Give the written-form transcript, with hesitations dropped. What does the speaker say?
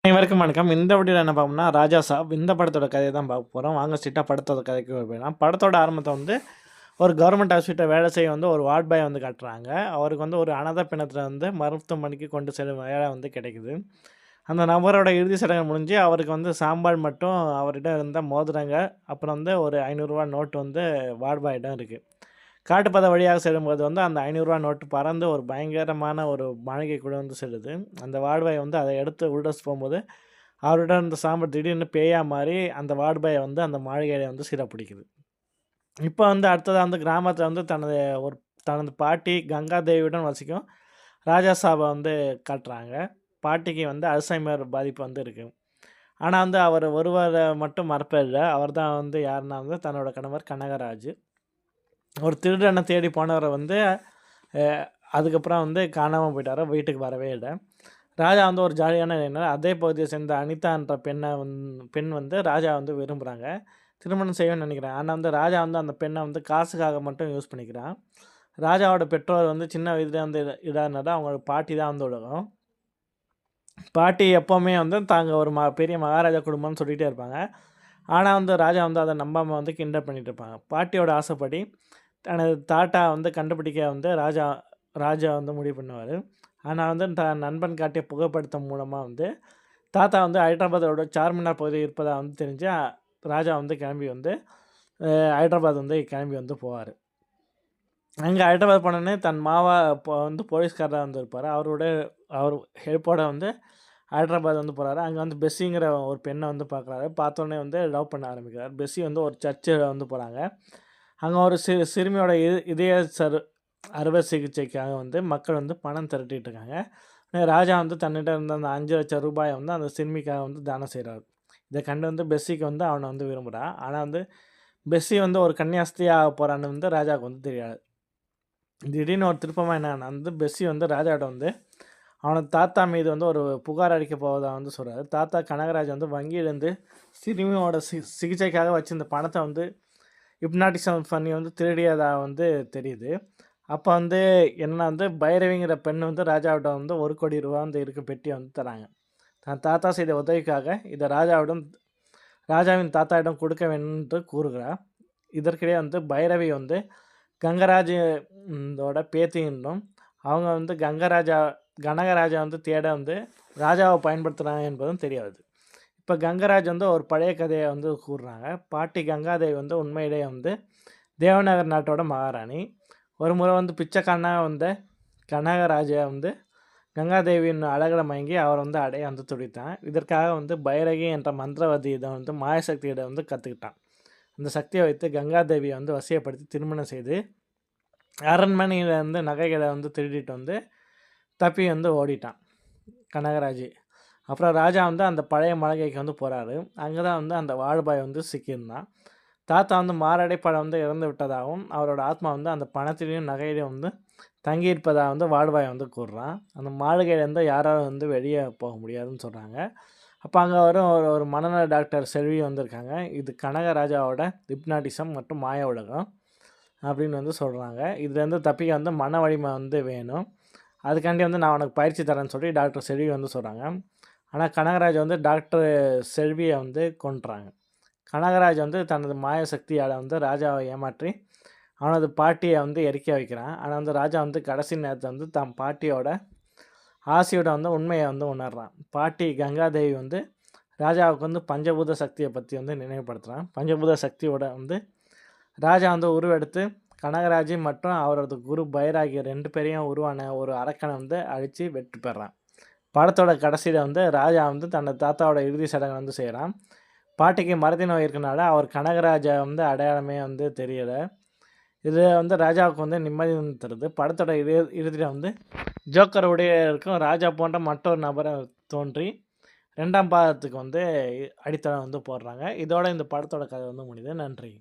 அனைவருக்கும் வணக்கம். இந்த வீடியோல என்ன பார்ப்போம்னா, ராஜா சாப் இந்த படத்தோட கதைய தான் பார்க்க போறோம். வாங்க ஸ்ட்ரெயிட்டா படத்தோட கதைக்கு போயிடலாம். படத்தோட ஆரம்பத்த வந்து ஒரு கவர்மெண்ட் ஹாஸ்பிட்டல்ல வேலை செய்ய வந்து ஒரு வார்ட் பாய வந்து காட்டுறாங்க. அவருக்கு வந்து ஒரு அனாதை பிணத்துல வந்து மருத்துவமனைக்கு கொண்டு செல்லும் வேலை வந்து கிடைக்குது. அந்த நபரோட இறுதி சடங்கு முடிஞ்சு, அவருக்கு வந்து சாம்பார் மட்டும் அவரிடம் இருந்த மோதிரங்க, அப்புறம் வந்து ஒரு ரூ. 500 நோட்டு வந்து வார்ட் பாயிடம் இருக்கு. காட்டுப்பாதை வழியாக செல்லும்போது வந்து அந்த ரூ. 500 நோட்டு பறந்து ஒரு பயங்கரமான ஒரு மாளிகைக்குள்ள வந்து செல்லுது. அந்த வார்ட் பாய் வந்து அத எடுத்து உள்ள போம்போது அவரிடம் இருந்த சாம்பல் திடீர்னு பேயா மாறி, அந்த வார்டு பாய வந்து அந்த மாளிகையில வந்து சிறைப்பிடிக்குது. இப்ப வந்து அடுத்ததா வந்து கிராமத்தில வந்து தனது பாட்டி கங்காதேவியுடன் வசிக்கும் ராஜா சாப வந்து காட்டுறாங்க. பாட்டிக்கு வந்து அல்சைமர் பாதிப்பு வந்து இருக்கு. ஆனா வந்து அவர் ஒருவர மட்டும் மறப்பதில்ல. அவர் தான் வந்து யாருன்னா வந்து தன்னோட கணவர் கனகராஜ். ஒரு திருடன தேடி போனவர வந்து அ அதுக்கப்புறம் வந்து காணாம போயிட்டாரு. வீட்டுக்கு வரவே இல்ல. ராஜா வந்து ஒரு ஜாலியான இளைஞர். அதே பகுதியை சேர்ந்த அனிதான்ற பெண் வந்து ராஜா வந்து விரும்புறாங்க. திருமணம் செய்யணும்னு நினைக்கிறாங்க. ஆனா வந்து ராஜா வந்து அந்த பெண்ண வந்து காசுக்காக மட்டும் யூஸ் பண்ணிக்கிறான். ராஜாவோட பெற்றோர் வந்து சின்ன வயதிலே வந்து இதானதால அவங்களோட பாட்டி தான் வந்து உலகம். பாட்டி எப்பவுமே வந்து தாங்க ஒரு பெரிய மகாராஜா குடும்பம்னு சொல்லிட்டே இருப்பாங்க. ஆனா வந்து ராஜா வந்து அத நம்பாம வந்து கிண்டல் பண்ணிட்டு இருப்பாங்க. பாட்டியோட ஆசைப்படி தனது தாத்தா வந்து கண்டுபிடிக்க வந்து ராஜா வந்து முடிவு பண்ணுவாரு. ஆனா வந்து தன் நண்பன் காட்டிய புகைப்படத்தின் மூலமா வந்து தாத்தா வந்து ஹைதராபாத்தோட சார்மினார் பகுதியில் இருப்பதா வந்து தெரிஞ்சு, ராஜா வந்து கிளம்பி வந்து ஹைதராபாத் வந்து கிளம்பி வந்து போவாரு. அங்க ஹைதராபாத் போனோனே தன் மாமா வந்து போலீஸ்காரரா வந்து இருப்பாரு. அவர் ஹெல்ப்போட வந்து ஹைதராபாத் வந்து போறாரு. அங்க வந்து பெஸ்ஸிங்கிற ஒரு பெண்ண வந்து பார்க்குறாரு. பார்த்தோனே வந்து லவ் பண்ண ஆரம்பிக்கிறாரு. பெஸ்ஸி வந்து ஒரு சர்ச்சுல வந்து போறாங்க. அங்க ஒரு சிறுமியோட இதய அறுவை சிகிச்சைக்காக வந்து மக்கள் வந்து பணம் திரட்டிட்டு இருக்காங்க. ராஜா வந்து தன்னிட்ட இருந்த அந்த ரூ. 5,00,000 வந்து அந்த சிறுமிக்காக வந்து தானம் செய்றாரு. இத கண்டு வந்து பெஸ்ஸிக்கு வந்து அவன வந்து விரும்புறா. ஆனா வந்து பெஸ்ஸி வந்து ஒரு கன்னியாஸ்திரியா ஆகப் போறான்னு வந்து ராஜாவுக்கு வந்து தெரியாது. திடீர்னு ஒரு திருப்பமா என்னன்னா வந்து பெஸ்ஸி வந்து ராஜாட்ட வந்து அவனோட தாத்தா மீது வந்து ஒரு புகார் அளிக்கப் போவதா வந்து சொல்றாரு. தாத்தா கனகராஜ் வந்து வங்கியிலேருந்து சிறுமியோட சிகிச்சைக்காக வச்சிருந்த பணத்த வந்து ஹிப்னாட்டிசம் பண்ணி வந்து திருடியதா வந்து தெரியுது. அப்ப வந்து என்னன்னா வந்து பைரவிங்கிற பெண் வந்து ராஜாவிட்ட வந்து ரூ. 1,00,00,000 வந்து இருக்க பெட்டிய வந்து தராங்க. தன் தாத்தா செய்த உதவிக்காக இத ராஜாவின் தாத்தாவிடம் கொடுக்க வேண்டும் என்று கூறுகிறார். இதற்கிடையே வந்து பைரவி வந்து கங்கராஜ் ஓட பேத்தி என்றும், அவங்க வந்து கனகராஜா வந்து தேட வந்து ராஜாவ பயன்படுத்துறாங்க என்பதும் தெரிய வருது. இப்ப கங்கராஜ் வந்து ஒரு பழைய கதைய வந்து கூறுறாங்க. பாட்டி கங்காதேவி வந்து உண்மையிலேயே வந்து தேவநகர் நாட்டோட மகாராணி. ஒரு முறை வந்து பிச்சைக்காரனா வந்த கனகராஜா வந்து கங்காதேவியின் அழகுல மயங்கி அவர் வந்து அடைய வந்து துடித்தான். இதற்காக வந்து பைரகி என்ற மந்திரவாதியிடம் வந்து மாயசக்தியிடம் வந்து கத்துக்கிட்டான். அந்த சக்திய வைத்து கங்காதேவிய வந்து வசியப்படுத்தி திருமணம் செய்து, அரண்மனையில இருந்து நகைகள வந்து திருடிட்டு வந்து தப்பி வந்து ஓடிட்டான் கனகராஜ். அப்புறம் ராஜா வந்து அந்த பழைய மாளிகைக்கு வந்து போறாரு. அங்க தான் வந்து அந்த வாழுபாய் வந்து சிக்கியிருந்தான். தாத்தா வந்து மாரடைப்பால வந்து இறந்து விட்டதாகவும், அவரோட ஆத்மா வந்து அந்த பணத்திலும் நகையிலும் வந்து தங்கியிருப்பதா வந்து வாழுபாய் வந்து கூறுறான். அந்த மாளிகையிலேருந்து யாராலும் வந்து வெளிய போக முடியாதுன்னு சொல்றாங்க. அப்ப அங்க வரும் ஒரு ஒரு மனநல டாக்டர் செல்வி வந்திருக்காங்க. இது கனகராஜாவோட ஹிப்னாட்டிசம் மற்றும் மாய உலகம் அப்படின்னு வந்து சொல்றாங்க. இதுலேருந்து தப்பிக்க வந்து மன வலிமை வந்து வேணும். அதுக்காண்டி வந்து நான் உனக்கு பயிற்சி தரேன்னு சொல்லி டாக்டர் செல்வி வந்து சொல்றாங்க. ஆனா கனகராஜ் வந்து டாக்டர் செல்விய வந்து கொன்றாங்க. கனகராஜ் வந்து தனது மாய சக்தியால வந்து ராஜாவ ஏமாற்றி, அவனது பாட்டிய வந்து எரிக்க வைக்கிறான். ஆனா வந்து ராஜா வந்து கடைசி நேரத்துல வந்து தன் பாட்டியோட ஆசையோட வந்து உண்மைய வந்து உணர்றான். பாட்டி கங்காதேவி வந்து ராஜாவுக்கு வந்து பஞ்சபூத சக்திய பத்தி வந்து நினைவுபடுத்துறான். பஞ்சபூத சக்தியோட வந்து ராஜா வந்து உருவெடுத்து கனகராஜ் மற்றும் அவரது குரு பைராகி 2 பேரையும் உருவான ஒரு அரக்கன வந்து அழிச்சு வெற்றி பெறான். படத்தோட கடைசியில வந்து ராஜா வந்து தனது தாத்தாவோட இறுதி சடங்கு வந்து செய்றான். பாட்டிக்கு மறதி நோய் இருக்கனால அவர் கனகராஜா வந்து அடையாளமே வந்து தெரியல. இது வந்து ராஜாவுக்கு வந்து நிம்மதி வந்து தருது. படத்தோட இறுதியில வந்து ஜோக்கர் உடையருக்கும் ராஜா போன்ற மற்றொரு நபர தோன்றி 2ஆம் பாகத்துக்கு வந்து அடித்தளம் வந்து போடுறாங்க. இதோட இந்த படத்தோட கதை வந்து முடியுது. நன்றி.